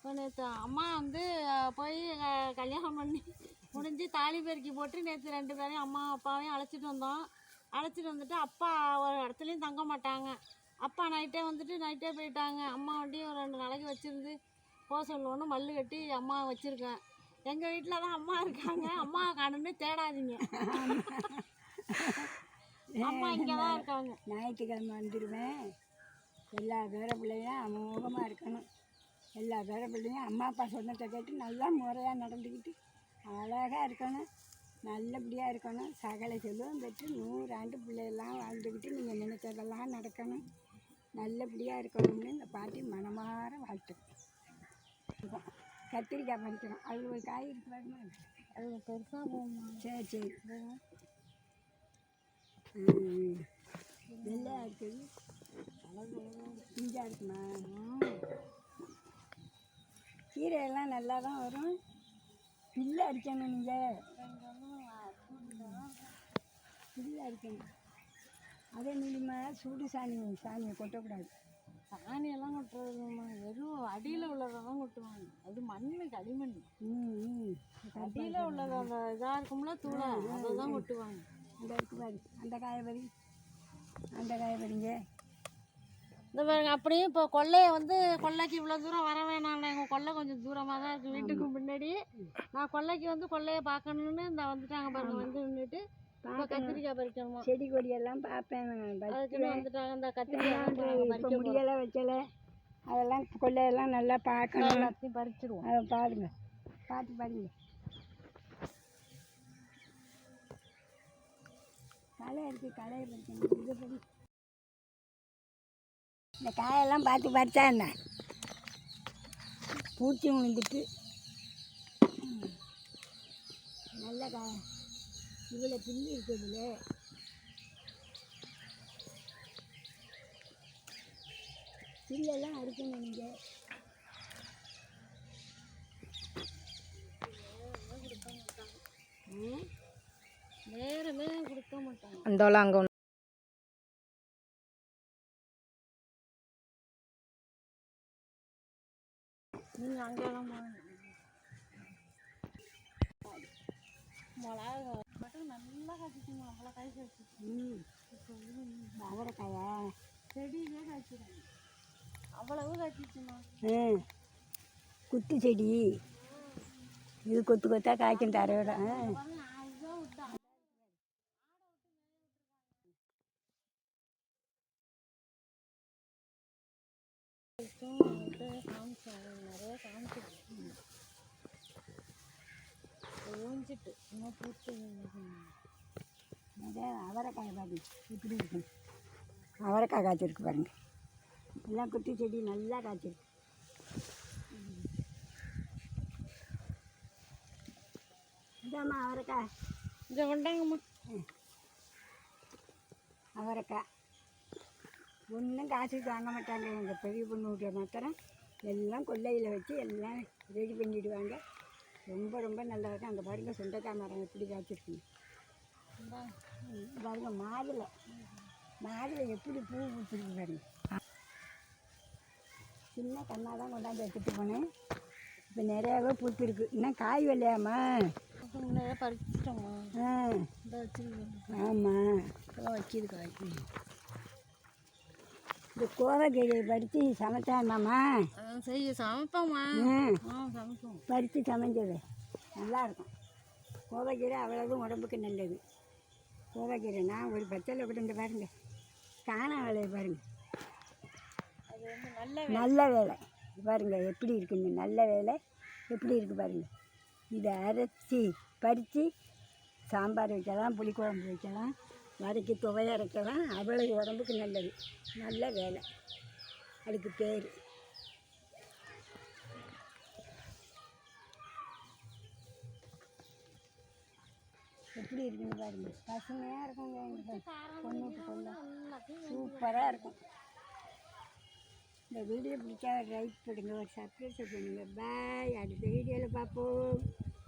இப்போ நேற்று அம்மா வந்து போய் கல்யாணம் பண்ணி முடிஞ்சு தாலி பெருக்கி போட்டு நேற்று 2 பேரையும் அம்மா அப்பாவையும் அழைச்சிட்டு வந்தோம். அழைச்சிட்டு வந்துட்டு அப்பா ஒரு இடத்துலையும் தங்க மாட்டாங்க. அப்பா நைட்டே போயிட்டாங்க. அம்மா வண்டியும் 2 நாளைக்கு வச்சுருந்து போக சொல்லுவோன்னு மல்லு கட்டி அம்மா வச்சுருக்கேன். எங்கள் வீட்டில் தான் அம்மா இருக்காங்க. அம்மா காணுன்னு தேடாதீங்க. அம்மா இங்கே தான் இருக்காங்க. ஞாயிற்றுக்கிழமை வந்துடுவேன். எல்லா பேர பிள்ளையும் அமோகமாக இருக்கணும். எல்லா பேர பிள்ளையும் அம்மா அப்பா சொன்னதை கேட்டு நல்லா முறையாக நடந்துக்கிட்டு அழகாக இருக்கணும். நல்லபடியாக இருக்கணும். சகல செல்வம் பெற்று 100 ஆண்டு பிள்ளையெல்லாம் வாழ்ந்துக்கிட்டு நீங்கள் நினைச்சதெல்லாம் நடக்கணும். நல்லபடியாக இருக்கணும்னு இந்த பாட்டி மனமாற வாழ்த்துக்கணும். கத்திரிக்காய் பறிக்கிறோம். அது ஒரு காய் இருக்கு பாருங்க. அது பெருசாக போகுமா? சரி வெள்ளையாக இருக்குது. பிஞ்சாக இருக்குமா? கீரையெல்லாம் நல்லா தான் வரும். பில்லு அடிக்கணும். நீங்கள் பில்லு அடிக்கணும். அதே மூலியமாக சூடு சாணியை கொட்டக்கூடாது. சாணியெல்லாம் கொட்டுறதுமா, வெறும் அடியில் உள்ளதான் கொட்டுவாங்க. அது மண், களிமண். அடியில் உள்ளது அந்த இதாக இருக்கும்ல தூளை, அதை தான் கொட்டுவாங்க. அந்த இருக்கு பாரு, அந்த காயபடி படிங்க. இந்த பாருங்க. அப்படியே இப்போ கொல்லைக்கு இவ்வளோ தூரம் வர வேணாம். எங்கள் கொல்லை கொஞ்சம் தூரமாக தான் இருக்குது வீட்டுக்கு முன்னாடி. நான் கொல்லையை பார்க்கணுன்னு இந்த வந்துட்டாங்க பாருங்க. வந்து நின்றுட்டு இப்போ கத்திரிக்காய் பறிக்கணுமா? செடி கொடியெல்லாம் பார்ப்பேன். அதுக்குன்னு வந்துட்டாங்க. இந்த கத்திரிக்காய் முடியெல்லாம் வைக்கலை. அதெல்லாம் கொள்ளையெல்லாம் நல்லா பார்க்கணும். எல்லாத்தையும் பறிச்சிடுவோம். அதை பாருங்க, பார்த்து பாருங்க. களை இருக்குது, களையை பறிக்கணும். இதை படி இந்த காயெல்லாம் பார்த்து பறிச்சா என்ன பூச்சி விழுந்துட்டு நல்ல காய். இவ்வளோ பில்லு இருக்குதுல. பில்லெல்லாம் அறுக்கணும். நீங்கள் நேரமே கொடுக்க மாட்டாங்க. அந்தோலாம் அங்கே நீங்கள் அங்கெல்லாம் மிளகா மட்டும் நல்லா காய்ச்சிச்சுமா. அவ்வளோ காய் காய்ச்சிச்சு. அவரைக்காயா செடியிலே காய்ச்சிடுங்க. அவ்வளவு காய்ச்சிச்சுமா. குத்து செடி இது கொத்து கொத்தா காய்க்கும் தரையோட. நிறைய காமிச்சிட்டு ஓஞ்சிட்டு இன்னும் பூத்து. அவரைக்காய் பாருங்க இப்படி இருக்கும். அவரைக்காய் காய்ச்சிருக்கு பாருங்க. எல்லாம் குத்தி செடி நல்லா காய்ச்சிருக்கு. இதாம்மா அவரைக்காய். இதை கொண்டாங்கம்மா. அவரைக்காய் ஒன்றும் காசுக்கு வாங்க மாட்டாங்க. எங்கள் பெரிய பொண்ணு வீட்டில் மாத்திரம் எல்லாம் கொல்லையில் வச்சு எல்லாம் ரெடி பண்ணிவிடுவாங்க. ரொம்ப ரொம்ப நல்லா இருக்கும். அங்கே பாருங்கள் சுண்டைக்காய் மரம் எப்படி காய்ச்சிருக்குங்க. பாருங்க மாதுளை எப்படி பூ பூத்துருக்கு பாருங்க. சின்ன கண்ணாக தான் கொண்டாந்து எடுத்துகிட்டு போனேன். இப்போ நிறையாவே பூத்துருக்கு. இன்னும் காய் வரலையாம்மா? நிறைய பறிச்சிட்டோம்மா. இந்த வச்சுருக்கோம். ஆமாம், இப்போதான் வைக்கிது காய். இந்த கோவக்கீரையை பறித்து சமைச்சாமாம்மா? சமைப்போம்மா. சமைப்போம். பறித்து சமைஞ்சது நல்லாயிருக்கும். கோவக்கீரை அவ்வளோதும் உடம்புக்கு நல்லது. கோவக்கீரை நான் ஒரு பச்சையில் கூட இந்த பாருங்க காணா வேலையை பாருங்கள். அது வந்து நல்ல வேலை பாருங்கள் எப்படி இருக்குன்னு. நல்ல வேலை எப்படி இருக்குது பாருங்கள். இதை அரைச்சி பறித்து சாம்பார் வைக்கலாம், புளிக்குழம்பு வைக்கலாம், வதக்கி துவைய அரைக்கலாம். அவ்வளோ உடம்புக்கு நல்லது. நல்ல வேலை அதுக்கு பேர். எப்படி இருக்குன்னு பாருங்கள். பசுமையாக இருக்குங்க. எங்கள் பொண்ணுக்கு கொள்ள சூப்பராக இருக்கும். இந்த வீடியோ பிடிச்சா லைக் பண்ணுங்கள், ஒரு சப்ஸ்கிரைப் பண்ணுங்கள். பாய். அடுத்த வீடியோவில் பார்ப்போம்.